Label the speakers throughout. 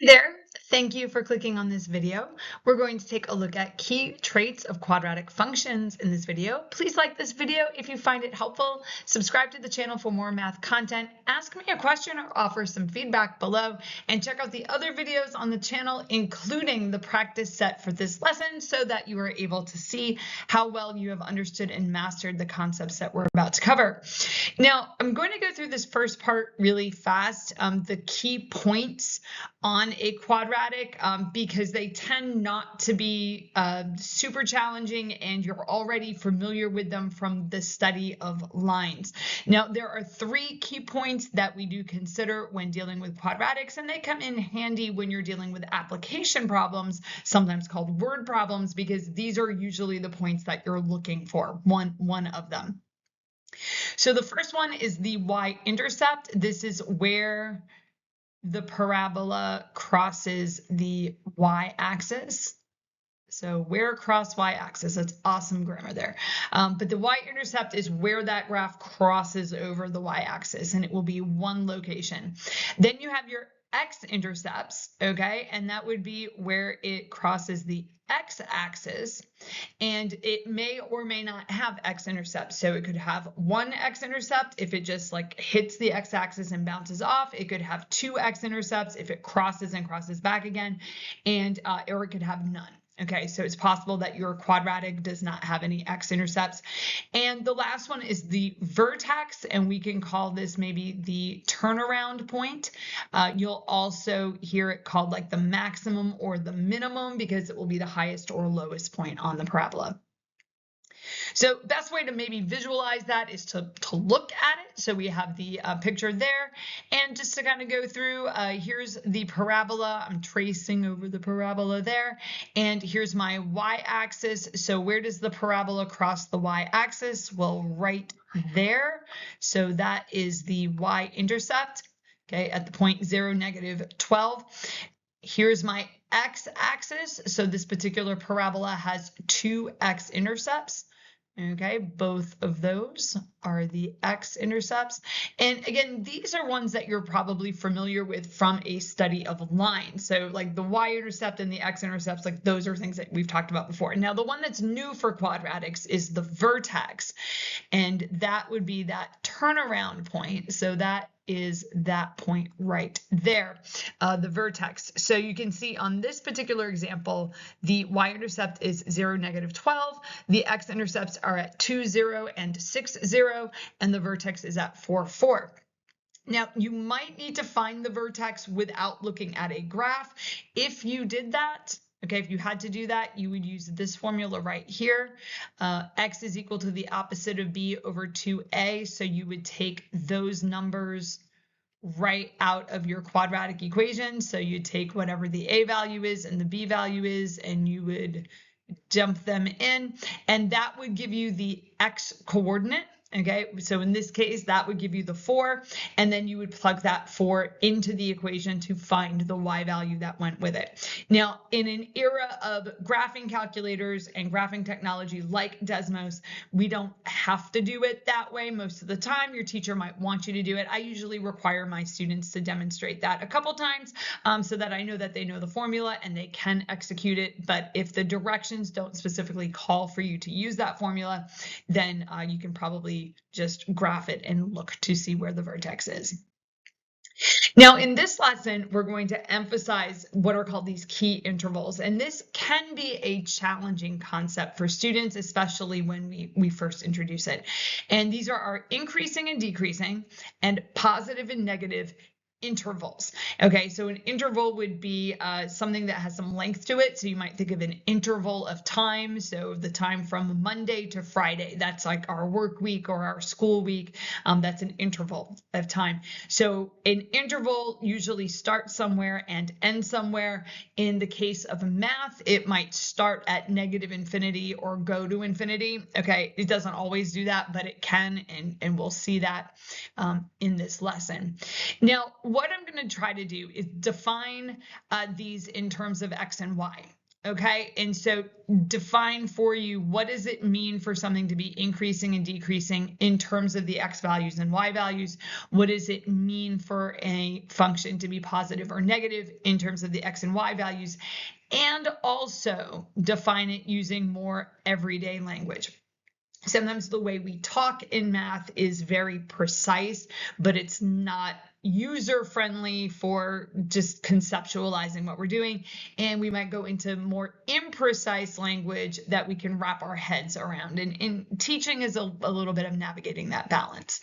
Speaker 1: There. Thank you for clicking on this video. We're going to take a look at key traits of quadratic functions in this video. Please like this video if you find it helpful. Subscribe to the channel for more math content. Ask me a question or offer some feedback below. And check out the other videos on the channel, including the practice set for this lesson, so that you are able to see how well you have understood and mastered the concepts that we're about to cover. Now, I'm going to go through this first part really fast, the key points on a quadratic, because they tend not to be super challenging and you're already familiar with them from the study of lines. Now, there are three key points that we do consider when dealing with quadratics, and they come in handy when you're dealing with application problems, sometimes called word problems, because these are usually the points that you're looking for, one of them. So the first one is the y-intercept. This is where the parabola crosses the y-axis. So where across y-axis, that's awesome grammar there. But the y-intercept is where that graph crosses over the y-axis, and it will be one location. Then you have your x-intercepts, okay? And that would be where it crosses the x-axis, and it may or may not have x-intercepts. So it could have one x-intercept if it just like hits the x-axis and bounces off. It could have two x-intercepts if it crosses and crosses back again, and or it could have none. Okay, so it's possible that your quadratic does not have any x-intercepts. And the last one is the vertex, and we can call this maybe the turnaround point. You'll also hear it called like the maximum or the minimum, because it will be the highest or lowest point on the parabola. So best way to maybe visualize that is to look at it. So we have the picture there, and just to kind of go through, here's the parabola. I'm tracing over the parabola there, and here's my y-axis. So where does the parabola cross the y-axis? Well, right there. So that is the y-intercept, okay, at the point 0, -12. Here's my x-axis. So this particular parabola has two x-intercepts. Okay, both of those are the x-intercepts. And again, these are ones that you're probably familiar with from a study of lines. So like the y-intercept and the x-intercepts, like those are things that we've talked about before. Now, the one that's new for quadratics is the vertex, and that would be that turnaround point. So that is that point right there, the vertex. So you can see on this particular example, the y-intercept is 0, -12. The x-intercepts are at 2, 0, and 6, 0, and the vertex is at 4, 4. Now, you might need to find the vertex without looking at a graph. If you did that, okay, if you had to do that, you would use this formula right here. X is equal to the opposite of b over 2a. So you would take those numbers right out of your quadratic equation. So you take whatever the a value is and the b value is, and you would dump them in, and that would give you the x coordinate. Okay, so in this case, that would give you the 4, and then you would plug that 4 into the equation to find the y value that went with it. Now, in an era of graphing calculators and graphing technology like Desmos, we don't have to do it that way most of the time. Your teacher might want you to do it. I usually require my students to demonstrate that a couple times so that I know that they know the formula and they can execute it. But if the directions don't specifically call for you to use that formula, then you can probably just graph it and look to see where the vertex is. Now, in this lesson, we're going to emphasize what are called these key intervals, and this can be a challenging concept for students, especially when we first introduce it. And these are our increasing and decreasing and positive and negative intervals. Okay, so an interval would be something that has some length to it. So you might think of an interval of time. So the time from Monday to Friday, that's like our work week or our school week. That's an interval of time. So an interval usually starts somewhere and ends somewhere. In the case of math, it might start at -infinity or go to infinity. Okay, it doesn't always do that, but it can, and we'll see that in this lesson. Now, what I'm going to try to do is define these in terms of x and y. Okay, and so define for you, what does it mean for something to be increasing and decreasing in terms of the x values and y values? What does it mean for a function to be positive or negative in terms of the x and y values? And also define it using more everyday language. Sometimes the way we talk in math is very precise, but it's not user-friendly for just conceptualizing what we're doing. And we might go into more imprecise language that we can wrap our heads around. And teaching is a little bit of navigating that balance.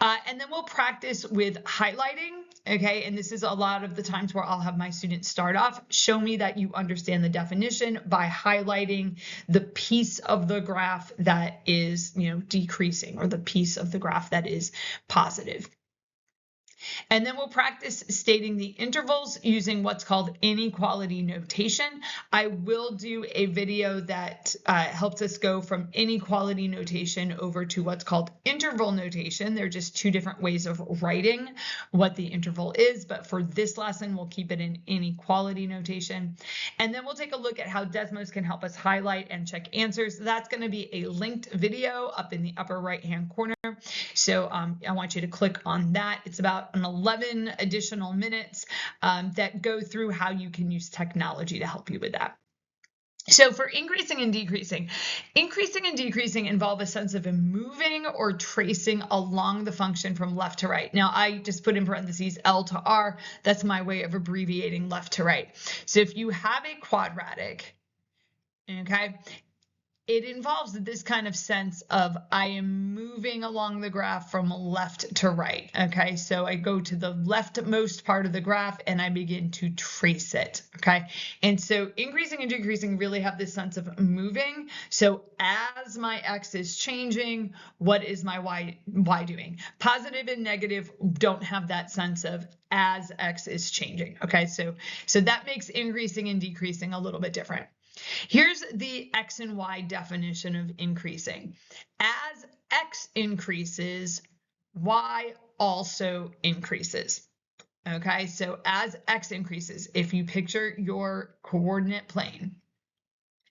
Speaker 1: And then we'll practice with highlighting, okay? And this is a lot of the times where I'll have my students start off, show me that you understand the definition by highlighting the piece of the graph that is, decreasing, or the piece of the graph that is positive. And then we'll practice stating the intervals using what's called inequality notation. I will do a video that helps us go from inequality notation over to what's called interval notation. They're just two different ways of writing what the interval is, but for this lesson, we'll keep it in inequality notation. And then we'll take a look at how Desmos can help us highlight and check answers. That's going to be a linked video up in the upper right-hand corner. So I want you to click on that. It's about an 11 additional minutes that go through how you can use technology to help you with that. So for increasing and decreasing involve a sense of moving or tracing along the function from left to right. Now, I just put in parentheses L to R. That's my way of abbreviating left to right. So if you have a quadratic, okay, it involves this kind of sense of I am moving along the graph from left to right. Okay, so I go to the leftmost part of the graph and I begin to trace it. Okay, and so increasing and decreasing really have this sense of moving. So as my x is changing, what is my y doing? Positive and negative don't have that sense of as x is changing. Okay, so that makes increasing and decreasing a little bit different. Here's the x and y definition of increasing. As x increases, y also increases. Okay, so as x increases, if you picture your coordinate plane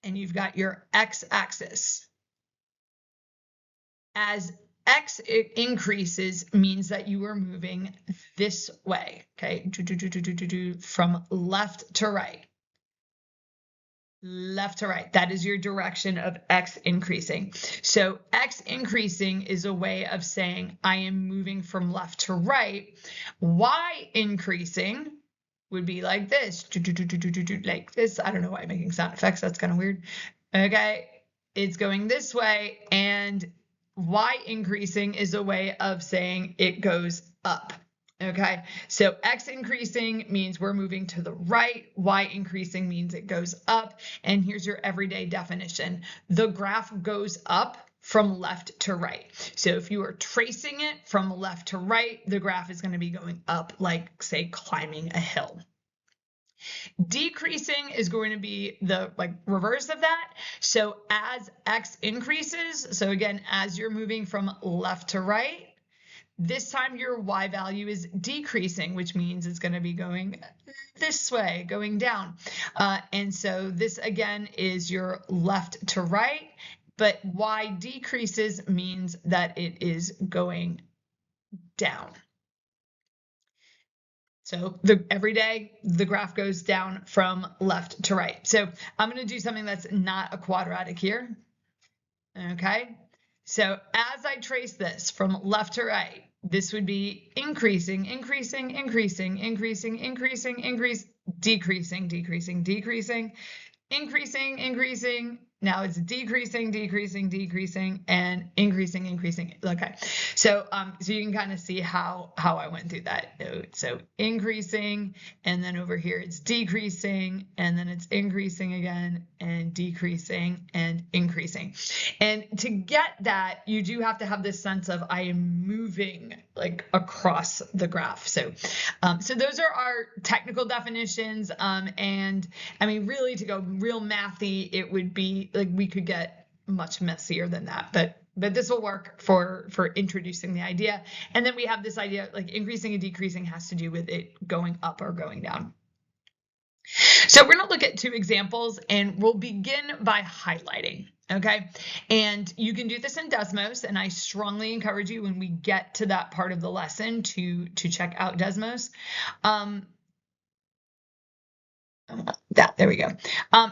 Speaker 1: and you've got your x-axis, as x increases means that you are moving this way, okay, from left to right. Left to right. That is your direction of x increasing. So x increasing is a way of saying I am moving from left to right. Y increasing would be like this, like this. I don't know why I'm making sound effects. That's kind of weird. Okay, it's going this way, and y increasing is a way of saying it goes up. Okay, so x increasing means we're moving to the right, y increasing means it goes up, and here's your everyday definition. The graph goes up from left to right. So if you are tracing it from left to right, the graph is going to be going up like, say, climbing a hill. Decreasing is going to be the reverse of that. So as x increases, so again, as you're moving from left to right, this time your y value is decreasing, which means it's going to be going this way, going down. And so this again is your left to right, but y decreases means that it is going down. So every day the graph goes down from left to right. So I'm going to do something that's not a quadratic here. Okay. So as I trace this from left to right, this would be increasing, decreasing. Now it's decreasing, and increasing. Okay, so you can kind of see how I went through that. So increasing, and then over here it's decreasing, and then it's increasing again, and decreasing, and increasing. And to get that, you do have to have this sense of I am moving across the graph. So those are our technical definitions. And I mean, really, to go real mathy, it would be we could get much messier than that, but this will work for introducing the idea. And then we have this idea increasing and decreasing has to do with it going up or going down. So we're going to look at two examples, and we'll begin by highlighting. Okay, and you can do this in Desmos, and I strongly encourage you when we get to that part of the lesson to check out Desmos. There we go.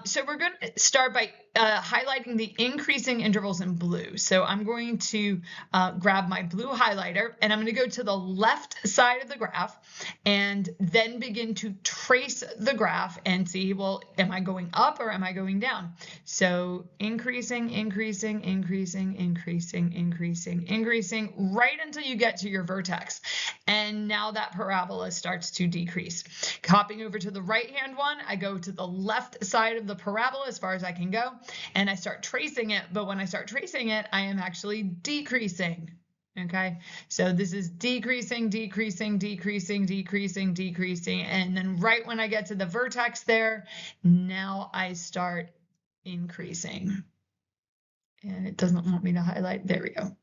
Speaker 1: So we're going to start by highlighting the increasing intervals in blue. So I'm going to grab my blue highlighter, and I'm going to go to the left side of the graph and then begin to trace the graph and see, well, am I going up or am I going down? So increasing, increasing, increasing, increasing, increasing, increasing, right until you get to your vertex. And now that parabola starts to decrease. Hopping over to the right-hand one, I go to the left side of the parabola as far as I can go, and I start tracing it. But when I start tracing it, I am actually decreasing. Okay, so this is decreasing, decreasing, decreasing, decreasing, decreasing. And then right when I get to the vertex there, now I start increasing. And it doesn't want me to highlight. There we go.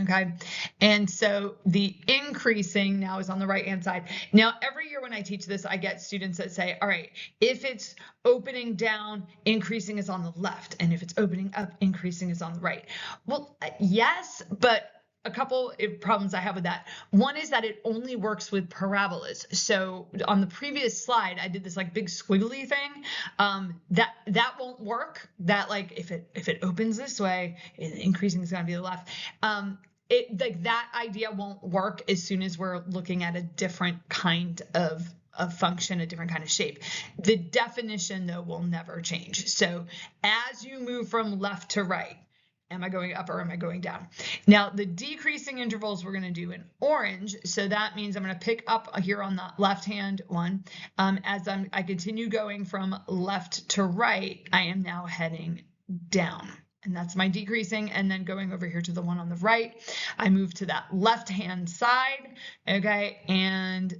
Speaker 1: Okay, and so the increasing now is on the right hand side. Now, every year when I teach this, I get students that say, all right, if it's opening down, increasing is on the left, and if it's opening up, increasing is on the right. Well, yes, but a couple of problems I have with that. One is that it only works with parabolas. So on the previous slide, I did this like big squiggly thing. That won't work. That like if it opens this way, increasing is going to be the left. That idea won't work as soon as we're looking at a different kind of function, a different kind of shape. The definition though will never change. So as you move from left to right, am I going up or am I going down? Now, the decreasing intervals we're going to do in orange. So that means I'm going to pick up here on the left-hand one. As I continue going from left to right, I am now heading down. And that's my decreasing. And then going over here to the one on the right, I move to that left-hand side, okay, and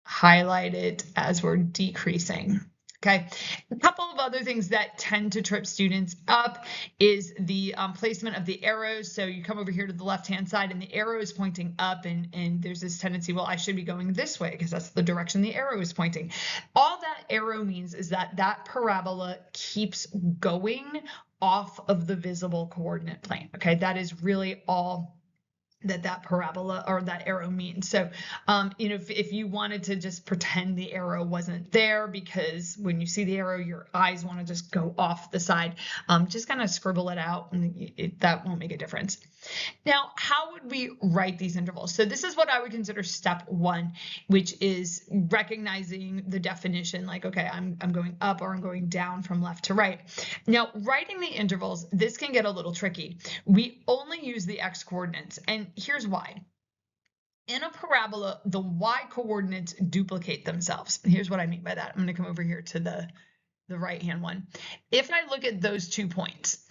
Speaker 1: highlight it as we're decreasing. Okay, a couple of other things that tend to trip students up is the placement of the arrows. So you come over here to the left-hand side and the arrow is pointing up, and there's this tendency, well, I should be going this way because that's the direction the arrow is pointing. All that arrow means is that that parabola keeps going off of the visible coordinate plane. Okay, that is really all that parabola or that arrow means. So, if you wanted to just pretend the arrow wasn't there because when you see the arrow, your eyes want to just go off the side, just kind of scribble it out and that won't make a difference. Now, how would we write these intervals? So this is what I would consider step one, which is recognizing the definition, like, okay, I'm going up or I'm going down from left to right. Now, writing the intervals, this can get a little tricky. We only use the x coordinates, and here's why. In a parabola, the y coordinates duplicate themselves. And here's what I mean by that. I'm going to come over here to the right-hand one. If I look at those 2 points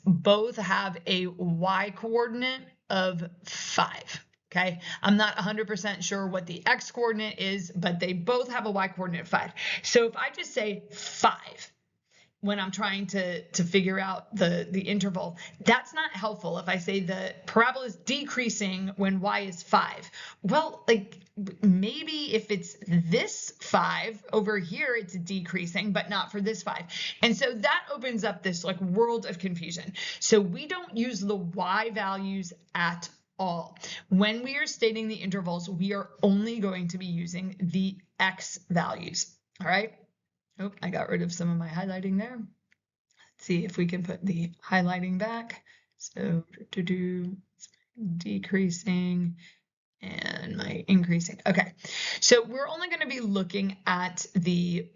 Speaker 1: both have a y coordinate of 5. Okay, I'm not 100% sure what the x coordinate is, but they both have a y coordinate of 5. So if I just say 5, when I'm trying to figure out the interval, that's not helpful. If I say the parabola is decreasing when y is 5, well, like maybe if it's this 5 over here, it's decreasing, but not for this 5. And so that opens up this like world of confusion. So we don't use the y values at all. When we are stating the intervals, we are only going to be using the x values. All right. Oh, I got rid of some of my highlighting there. Let's see if we can put the highlighting back. So decreasing and my increasing. Okay, so we're only going to be looking at the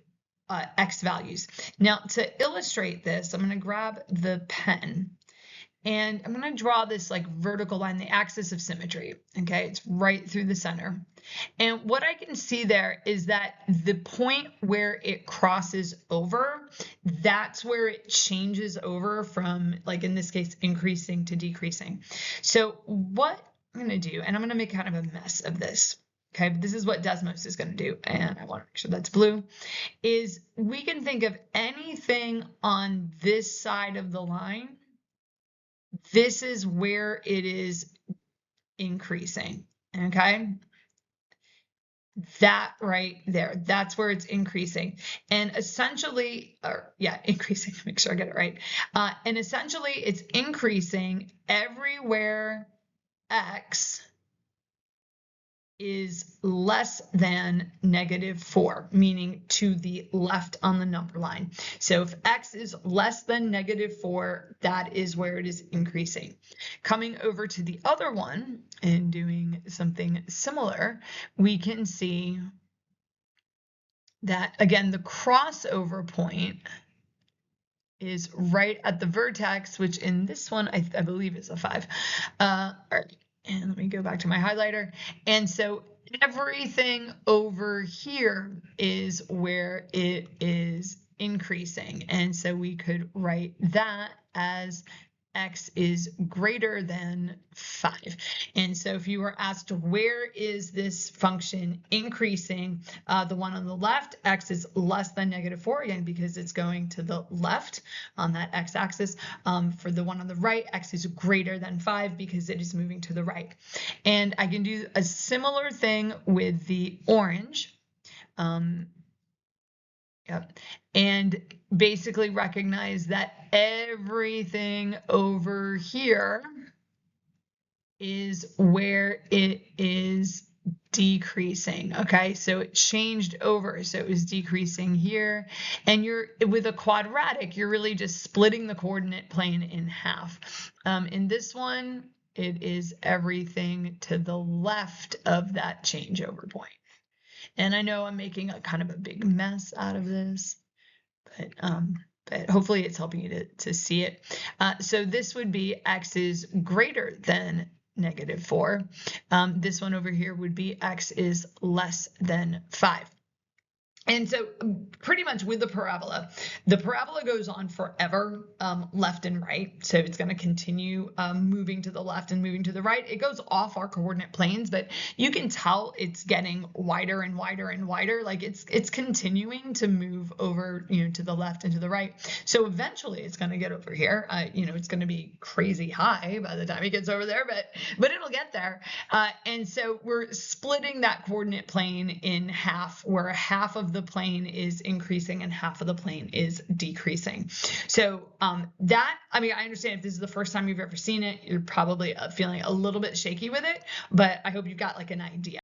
Speaker 1: x values. Now, to illustrate this, I'm going to grab the pen and I'm going to draw this like vertical line, the axis of symmetry. Okay, it's right through the center. And what I can see there is that the point where it crosses over, that's where it changes over from, like in this case, increasing to decreasing. So what I'm going to do, and I'm going to make kind of a mess of this. Okay, but this is what Desmos is going to do, and I want to make sure that's blue, is we can think of anything on this side of the line. This is where it is increasing, okay? That right there, that's where it's increasing. And essentially, increasing, make sure I get it right. And essentially it's increasing everywhere x is less than -4, meaning to the left on the number line. So if x is less than -4, that is where it is increasing. Coming over to the other one and doing something similar, we can see that, again, the crossover point is right at the vertex, which in this one, I believe is a 5. All right, and let me go back to my highlighter. And so everything over here is where it is increasing. And so we could write that as x is greater than 5. And so if you were asked where is this function increasing, the one on the left, x is less than -4, again, because it's going to the left on that x-axis. For the one on the right, x is greater than 5 because it is moving to the right. And I can do a similar thing with the orange. Yep. And basically recognize that everything over here is where it is decreasing. Okay, so it changed over, so it was decreasing here. And you're with a quadratic, you're really just splitting the coordinate plane in half. In this one, it is everything to the left of that changeover point. And I know I'm making a kind of a big mess out of this, but hopefully it's helping you to see it. So this would be x is greater than -4. This one over here would be x is less than 5. And so pretty much with the parabola goes on forever, left and right. So it's going to continue moving to the left and moving to the right. It goes off our coordinate planes, but you can tell it's getting wider and wider and wider. Like it's continuing to move over, to the left and to the right. So eventually it's going to get over here. It's going to be crazy high by the time it gets over there, but it'll get there. And so we're splitting that coordinate plane in half, where half of the plane is increasing and half of the plane is decreasing. So I understand if this is the first time you've ever seen it, you're probably feeling a little bit shaky with it, but I hope you've got like an idea.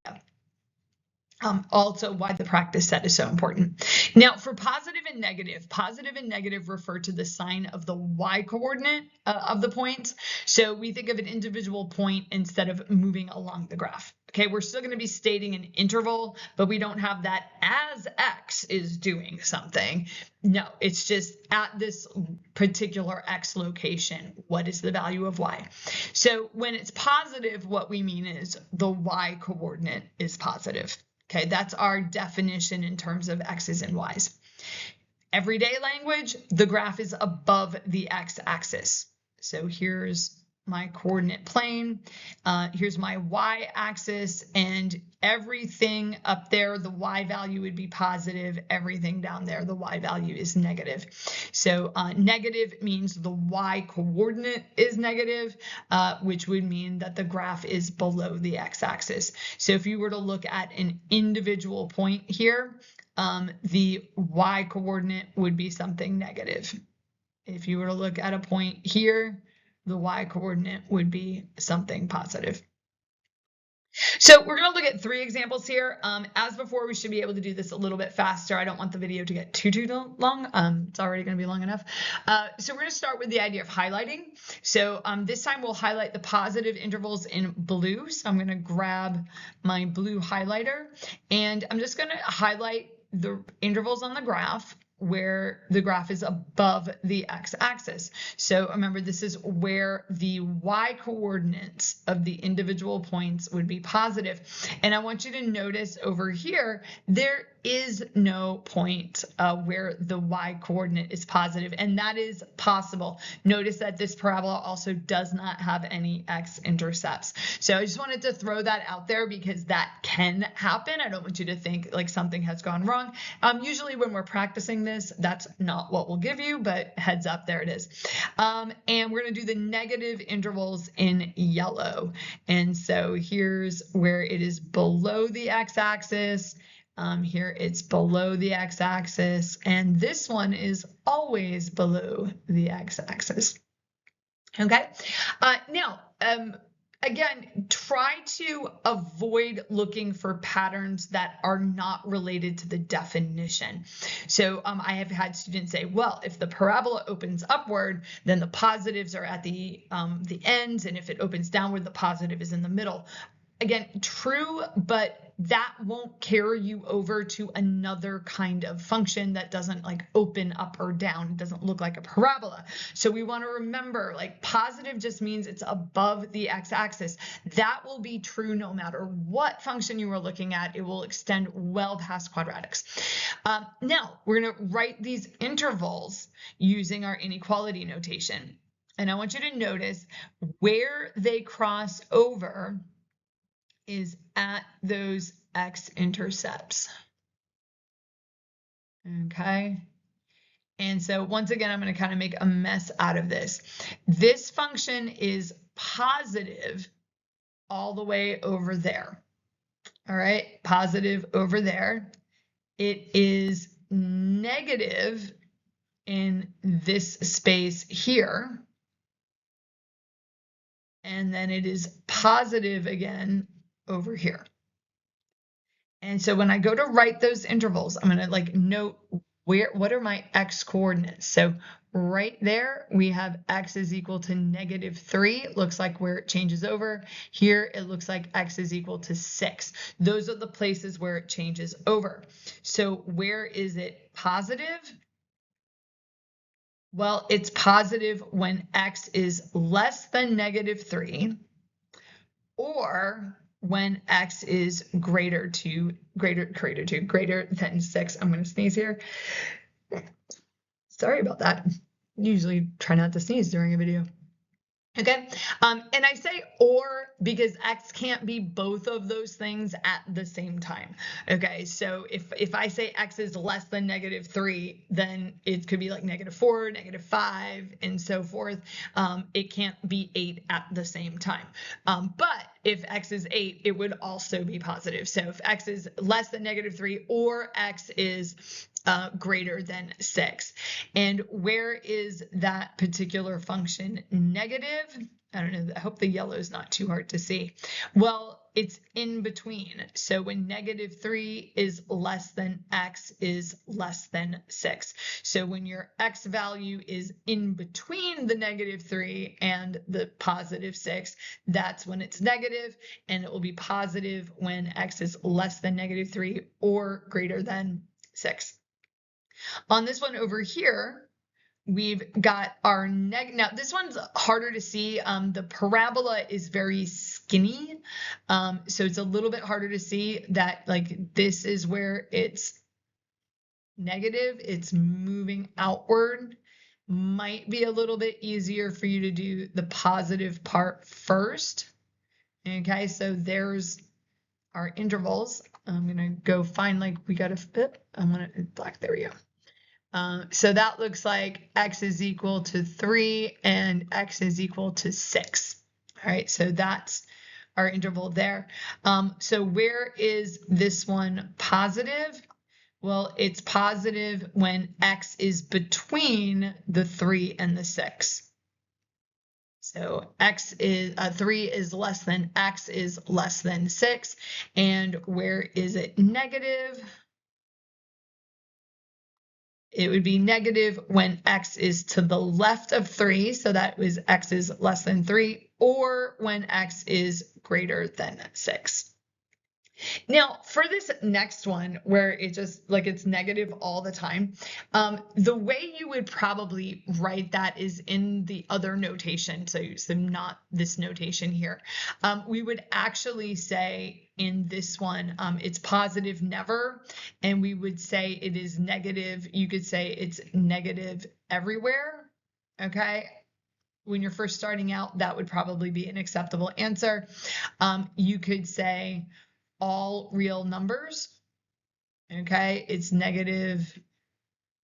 Speaker 1: Also why the practice set is so important. Now for positive and negative refer to the sign of the y coordinate of the points. So we think of an individual point instead of moving along the graph. Okay, we're still going to be stating an interval, but we don't have that as x is doing something. No, it's just at this particular x location, what is the value of y? So when it's positive, what we mean is the y coordinate is positive. Okay, that's our definition in terms of x's and y's. Everyday language, the graph is above the x-axis. So here's my coordinate plane, here's my y-axis, and everything up there, the y value would be positive, everything down there, the y value is negative. So negative means the y coordinate is negative, which would mean that the graph is below the x-axis. So if you were to look at an individual point here, the y coordinate would be something negative. If you were to look at a point here, the y coordinate would be something positive. So we're going to look at 3 examples here. As before, we should be able to do this a little bit faster. I don't want the video to get too long. It's already going to be long enough. So we're going to start with the idea of highlighting. So this time we'll highlight the positive intervals in blue. So I'm going to grab my blue highlighter, and I'm just going to highlight the intervals on the graph where the graph is above the x-axis. So remember, this is where the y coordinates of the individual points would be positive. And I want you to notice over here, there is no point where the y coordinate is positive, and that is possible. Notice that this parabola also does not have any x-intercepts. So I just wanted to throw that out there because that can happen. I don't want you to think like something has gone wrong. Usually when we're practicing this, that's not what we'll give you, but heads up, there it is. And we're going to do the negative intervals in yellow. And so here's where it is below the x-axis. Here it's below the x-axis, and this one is always below the x-axis. Okay. Now, again, try to avoid looking for patterns that are not related to the definition. So I have had students say, well, if the parabola opens upward, then the positives are at the ends, and if it opens downward, the positive is in the middle. Again, true, but that won't carry you over to another kind of function that doesn't like open up or down. It doesn't look like a parabola. So we want to remember, like, positive just means it's above the x-axis. That will be true no matter what function you are looking at. It will extend well past quadratics. Now, we're going to write these intervals using our inequality notation. And I want you to notice where they cross over is at those x-intercepts. Okay. And so once again, I'm going to kind of make a mess out of this. This function is positive all the way over there. All right, positive over there. It is negative in this space here. And then it is positive again over here. And so when I go to write those intervals, I'm going to like note what are my x coordinates. So right there, we have x is equal to -3. It looks like where it changes over. Here, it looks like x is equal to 6. Those are the places where it changes over. So where is it positive? Well, it's positive when x is less than -3, or when x is greater than 6. I'm going to sneeze here. Sorry about that. Usually try not to sneeze during a video. Okay, and I say or because x can't be both of those things at the same time. Okay, so if I say x is less than -3, then it could be like -4, -5, and so forth. It can't be 8 at the same time. But if x is 8, it would also be positive. So if x is less than -3 or x is greater than 6. And where is that particular function negative? I don't know. I hope the yellow is not too hard to see. Well, it's in between. So when -3 is less than x is less than 6. So when your x value is in between the -3 and the +6, that's when it's negative, and it will be positive when x is less than -3 or greater than 6. On this one over here, we've got our now this one's harder to see. The parabola is very skinny, so it's a little bit harder to see that like this is where it's negative, it's moving outward. Might be a little bit easier for you to do the positive part first. Okay, so there's our intervals. I'm gonna go find, like, we got a fit. I'm gonna black, there we go. So that looks like x is equal to 3 and x is equal to 6. All right, so that's our interval there. So where is this one positive? Well, it's positive when x is between the 3 and the 6. So x is 3 is less than x is less than 6. And where is it negative? It would be negative when x is to the left of 3, so that was x is less than 3, or when x is greater than 6. Now, for this next one, where it just like it's negative all the time, the way you would probably write that is in the other notation. So not this notation here. We would actually say in this one, it's positive never, and we would say it is negative. You could say it's negative everywhere. Okay. When you're first starting out, that would probably be an acceptable answer. You could say all real numbers. Okay, it's negative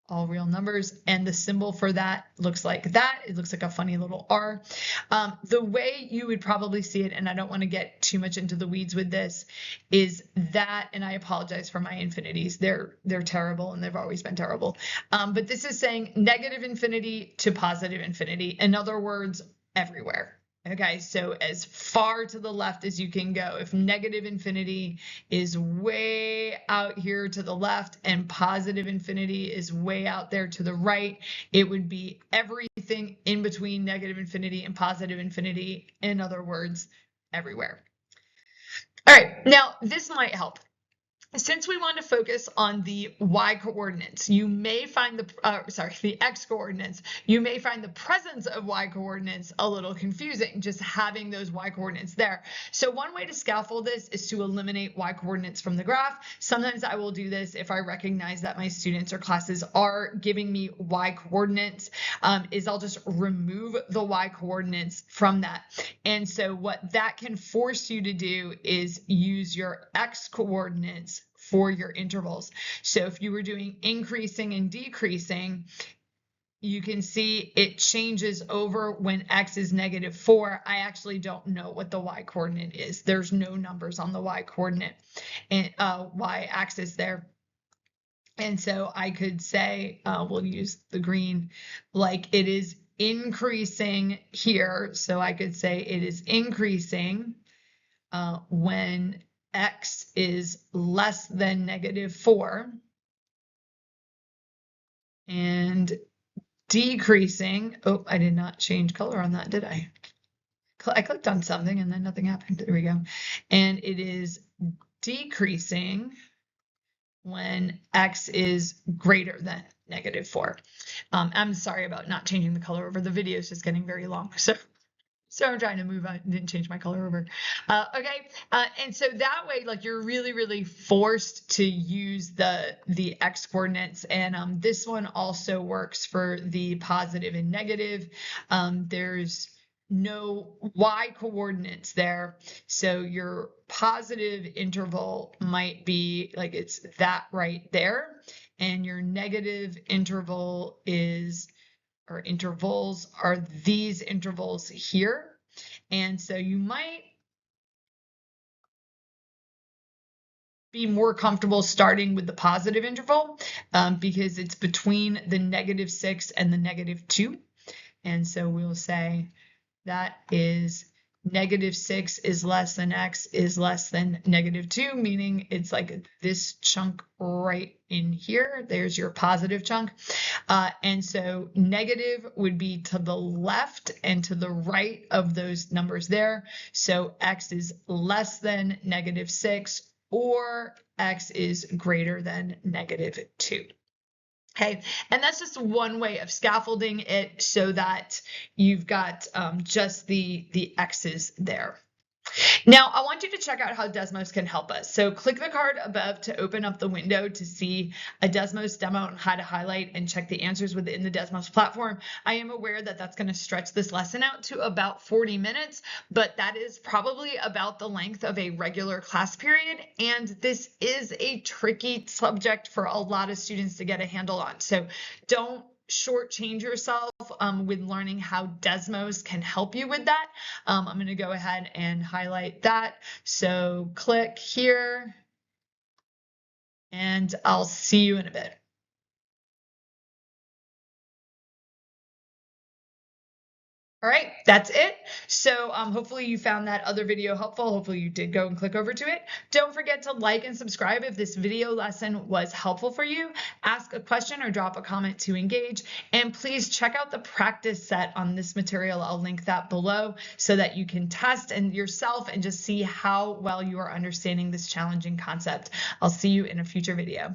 Speaker 1: all real numbers, and the symbol for that looks like that. It looks like a funny little R. The way you would probably see it, and I don't want to get too much into the weeds with this, is that, and I apologize for my infinities. They're terrible, and they've always been terrible. But this is saying negative infinity to positive infinity. In other words, everywhere. Okay, so as far to the left as you can go. If negative infinity is way out here to the left and positive infinity is way out there to the right, it would be everything in between negative infinity and positive infinity. In other words, everywhere. All right, now this might help. Since we want to focus on the y coordinates, you may find the x coordinates, you may find the presence of y coordinates a little confusing, just having those y coordinates there. So one way to scaffold this is to eliminate y coordinates from the graph. Sometimes I will do this if I recognize that my students or classes are giving me y coordinates, is I'll just remove the y coordinates from that. And so what that can force you to do is use your x coordinates for your intervals. So if you were doing increasing and decreasing, you can see it changes over when x is -4. I actually don't know what the y coordinate is. There's no numbers on the y coordinate and y axis there. And so I could say, we'll use the green, like it is increasing here. So I could say it is increasing when x is less than -4, and decreasing. Oh, I did not change color on that, did I? I clicked on something and then nothing happened. There we go. And it is decreasing when x is greater than -4. I'm sorry about not changing the color over. The video is just getting very long. So I'm trying to move on, didn't change my color over. Okay, and so that way, like you're really forced to use the x coordinates, and this one also works for the positive and negative. There's no y coordinates there, so your positive interval might be like it's that right there, and your negative interval is, or intervals are these intervals here. And so you might be more comfortable starting with the positive interval because it's between the -6 and the -2. And so we'll say that is -6 is less than x is less than -2, meaning it's like this chunk right in here. There's your positive chunk. And so negative would be to the left and to the right of those numbers there. So x is less than -6 or x is greater than -2. Okay, and that's just one way of scaffolding it so that you've got just the x's there. Now, I want you to check out how Desmos can help us. So click the card above to open up the window to see a Desmos demo on how to highlight and check the answers within the Desmos platform. I am aware that that's going to stretch this lesson out to about 40 minutes, but that is probably about the length of a regular class period. And this is a tricky subject for a lot of students to get a handle on. So don't shortchange yourself with learning how Desmos can help you with that. I'm going to go ahead and highlight that. So click here, and I'll see you in a bit. All right, that's it. So hopefully you found that other video helpful. Hopefully you did go and click over to it. Don't forget to like and subscribe if this video lesson was helpful for you. Ask a question or drop a comment to engage. And please check out the practice set on this material. I'll link that below so that you can test and yourself and just see how well you are understanding this challenging concept. I'll see you in a future video.